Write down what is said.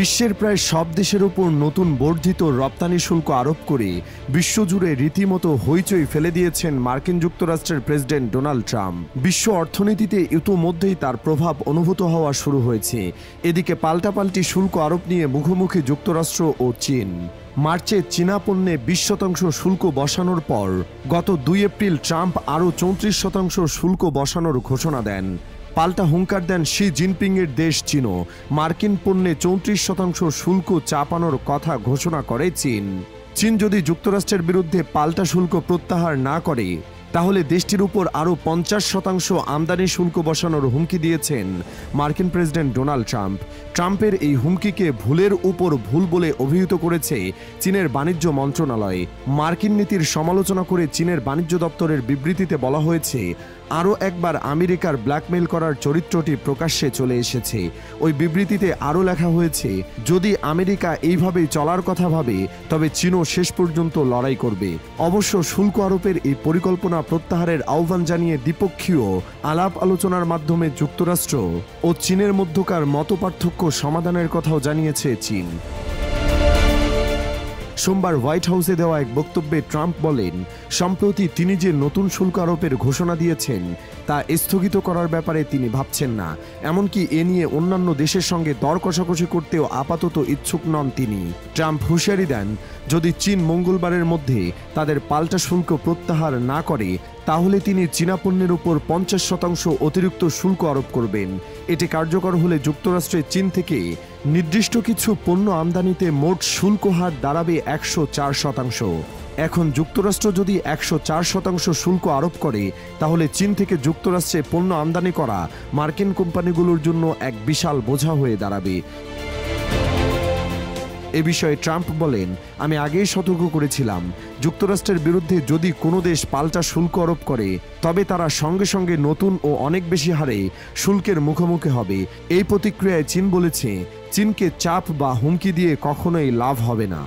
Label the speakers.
Speaker 1: বিশ্বের প্রায় সব দেশের উপর নতুন বর্ধিত রপ্তানি শুল্ক আরোপ করে বিশ্বজুড়ে রীতিমতো হইচই ফেলে দিয়েছেন মার্কিন যুক্তরাষ্ট্রের প্রেসিডেন্ট ডোনাল্ড ট্রাম্প। বিশ্ব অর্থনীতিতে ইতোমধ্যেই তার প্রভাব অনুভূত হওয়া শুরু হয়েছে। এদিকে পাল্টাপাল্টি শুল্ক আরোপ নিয়ে মুখোমুখি যুক্তরাষ্ট্র ও চীন। মার্চে চীনা পণ্যে 20% শুল্ক বসানোর পর গত 2 এপ্রিল ট্রাম্প আরও 34% শুল্ক বসানোর ঘোষণা দেন। পাল্টা হুঙ্কার দেন শি জিনপিংয়ের দেশ চীনও। মার্কিন পণ্যে 34% শুল্ক চাপানোর কথা ঘোষণা করে চীন। চীন যদি যুক্তরাষ্ট্রের বিরুদ্ধে পাল্টা শুল্ক প্রত্যাহার না করে তাহলে দেশটির উপর আরও 50% আমদানি শুল্ক বসানোর হুমকি দিয়েছেন মার্কিন প্রেসিডেন্ট ডোনাল্ড ট্রাম্প। ট্রাম্পের এই হুমকিকে ভুলের উপর ভুল বলে অভিহিত করেছে চীনের বাণিজ্য মন্ত্রণালয়। মার্কিন নীতির সমালোচনা করে চীনের বাণিজ্য দপ্তরের বিবৃতিতে বলা হয়েছে, আরও একবার আমেরিকার ব্ল্যাকমেইল করার চরিত্রটি প্রকাশ্যে চলে এসেছে। ওই বিবৃতিতে আরও লেখা হয়েছে, যদি আমেরিকা এইভাবেই চলার কথা ভাবে তবে চীনও শেষ পর্যন্ত লড়াই করবে। অবশ্য শুল্ক আরোপের এই পরিকল্পনা প্রত্যাহারের আহ্বান জানিয়ে দ্বিপক্ষীয় আলাপ আলোচনার মাধ্যমে যুক্তরাষ্ট্র ও চীনের মধ্যকার মতপার্থক্য সমাধানের কথাও জানিয়েছে চীন। সোমবার হোয়াইট হাউসে দেওয়া এক বক্তব্যে ট্রাম্প বলেন, সম্প্রতি তিনি যে নতুন শুল্ক আরোপের ঘোষণা দিয়েছেন তা স্থগিত করার ব্যাপারে তিনি ভাবছেন না। এমনকি এ নিয়ে অন্যান্য দেশের সঙ্গে দর কষাকষি করতেও আপাতত ইচ্ছুক নন তিনি। ট্রাম্প হুঁশিয়ারি দেন, যদি চীন মঙ্গলবারের মধ্যে তাদের পাল্টা শুল্ক প্রত্যাহার না করে তাহলে তিনি চীনা পণ্যের উপর 50% অতিরিক্ত শুল্ক আরোপ করবেন। এটি কার্যকর হলে যুক্তরাষ্ট্রে চীন থেকে নির্দিষ্ট কিছু পণ্য আমদানিতে মোট শুল্ক হার দাঁড়াবে 104%। এখন যুক্তরাষ্ট্র যদি 104% শুল্ক আরোপ করে তাহলে চীন থেকে যুক্তরাষ্ট্রে পণ্য আমদানি করা মার্কিন কোম্পানিগুলোর জন্য এক বিশাল বোঝা হয়ে দাঁড়াবে। এ বিষয়ে ট্রাম্প বলেন, আমি আগেই সতর্ক করেছিলাম, যুক্তরাষ্ট্রের বিরুদ্ধে যদি কোনো দেশ পাল্টা শুল্ক আরোপ করে তবে তারা সঙ্গে সঙ্গে নতুন ও অনেক বেশি হারে শুল্কের মুখোমুখি হবে। এই প্রতিক্রিয়ায় চীন বলেছে, চীনকে চাপ বা হুমকি দিয়ে কখনোই লাভ হবে না।